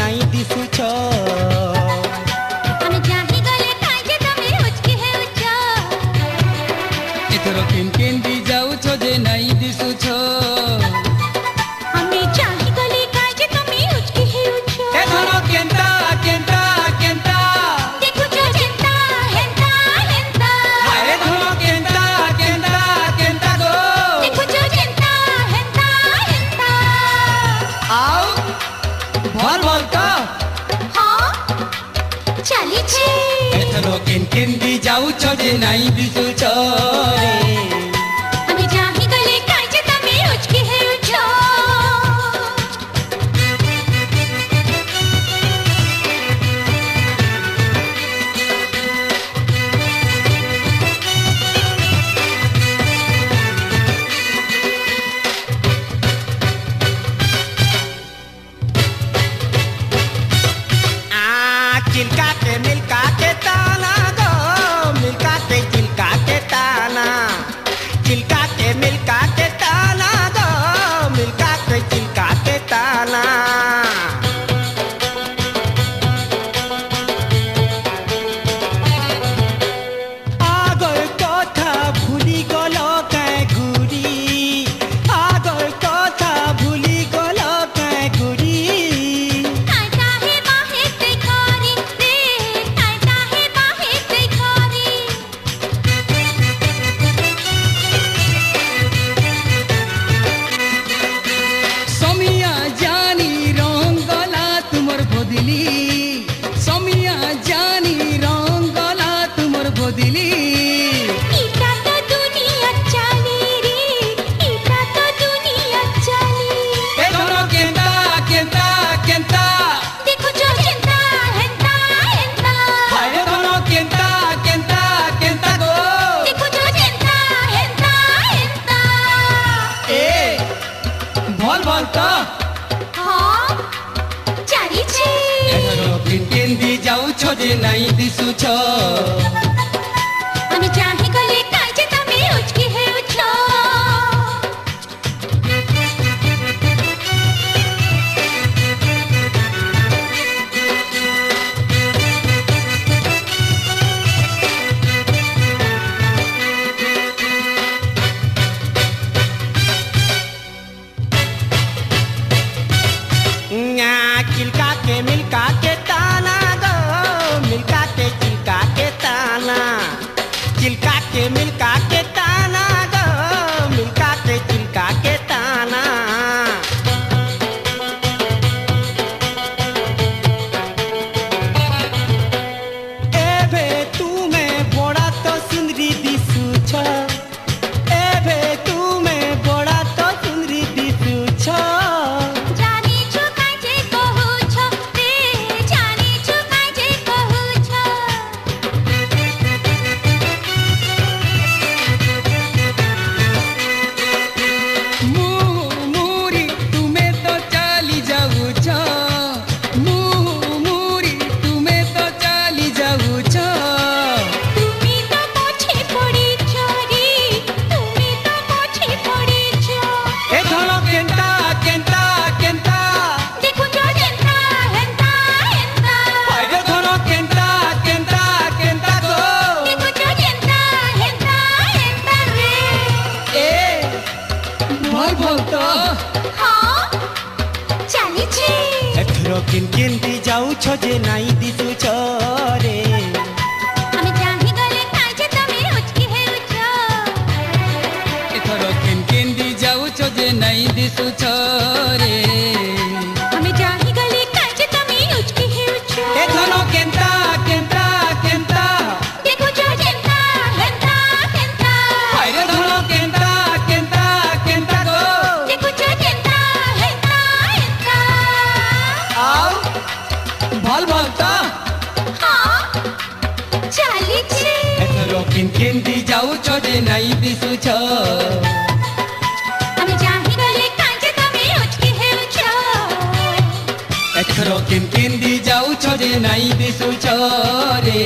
ନାଇଁ ଦିଶୁଛ। ଆମେ ଚାହିଁ ଗଲେ କାଇଁ ଯେ ତମେ ଉଚକି ହେଉଛ। ଏଥର କେନ୍ତି ଯାଉଛ ଯେ ନାଇଁ ଦିଶୁଛ। ଆମେ ଚାହିଁ ଗଲେ କାଇଁ ଯେ ତମେ ଉଚକି ହେଉଛ। ଏଥର କେନ୍ତା କେନ୍ତା କେନ୍ତା ଦେଖୁଛ ଯେନ୍ତା ହେନ୍ତା ହେନ୍ତା। ଏଥର କେନ୍ତା କେନ୍ତା କେନ୍ତା ଗো ଦେଖୁଛ ଯେନ୍ତା ହେନ୍ତା ହେନ୍ତା। ଆଉ ଭଲ ଭଲ ତ ହଁ ଚାଲିଛି। ଏଥର କେନ୍ତି ଯାଉଛ ଯେ ନାଇଁ ଦିଶୁଛ ରେ। ଆମେ ଚାହିଁ ଗଲେ କାଇଁ ଯେ ତମେ ଉଚକି ହେଉଛ। चिल्का के मिल्का के ताना गो, मिल्का के चिल्का के ताना। चिल्का के मिल्का के ताना गो, मिल्का के चिल्का के ताना। আগর কথা ভুলি গল কায় ঘুরি, আগর কথা ভুলি গল কায় ঘুরি। ताता है बाहे ते खारी रे, ताता है बाहे ते खारी। समिया जानी रंगला तुमर बदली। समिया जानी रंगला तुमर बदली। इटा तो दुनिया चाली रे, इटा तो दुनिया चाली। एथर केन्ता केन्ता केन्ता देखो जो हेंता हेंता हेंता। एथर केन्ता केन्ता केन्ता गो देखो जो हेंता हेंता हेंता। ए भल भल तो हाँ चालिछि। एथर केन्दी जाउछ जे नाଇଁ दिसुछ। ଆମେ ଚାହିଁ ଗଲେ କାଇଁ ଯେ ତମେ ଉଚକି ହେଉଛ। चिल्का के मिल्का के ताना गो, मिल्का के चिल्का के ताना। चिल्का के मिल्का के ताना गो, मिल्का के चिल्का के ताना। एभे तुमे बड़ा तो सुंदरी दिसुछ। एभे तुमे बड़ा तो सुंदरी दिसुछ। जानिछु काଇଁ जे कहुछ रे, जानिछु काଇଁ जे कहुछ। मुरी तुमे तो चाली जाउछ। मुरी तुमे तो चाली जाउछ। তুমি তো পছে পড়িছ রে, তুমি তো পছে পড়িছ। एथर केन्ता केन्ता केन्ता দেখুছ যেন্তা হেন্তা হেন্তা। एथर केन्ता केन्ता केन्ता गो দেখুছ যেন্তা হেন্তা হেন্তা রে। ए भल भल तो हाँ চালিছি। एथर केन्दी जाउछ जे नाई दिसुछ रे। আমি চাহি গলে কাଇଁ যে তমে উচকি হেউছ। एथर केन्दी जाउछ जे नाଇଁ दिसुछ रे। আমি চাহি গলে কাଇଁ যে তমে উচকি হেউছ। एथर केन्ता केन्ता केन्ता দেখুছ যেন্তা হেন্তা হেন্তা। एथर केन्ता केन्ता केन्ता गो দেখুছ যেন্তা হেন্তা হেন্তা। आउ भल भल तो हाँ চালিছি। एथर केन्दी जाउछ जे नाଇଁ दिसुछ। আমি চাহি গলে কাଇଁ যে তমে উচকি হেউছ। एथर केन्दी जाउछ जे नाଇଁ दिसुछ रे।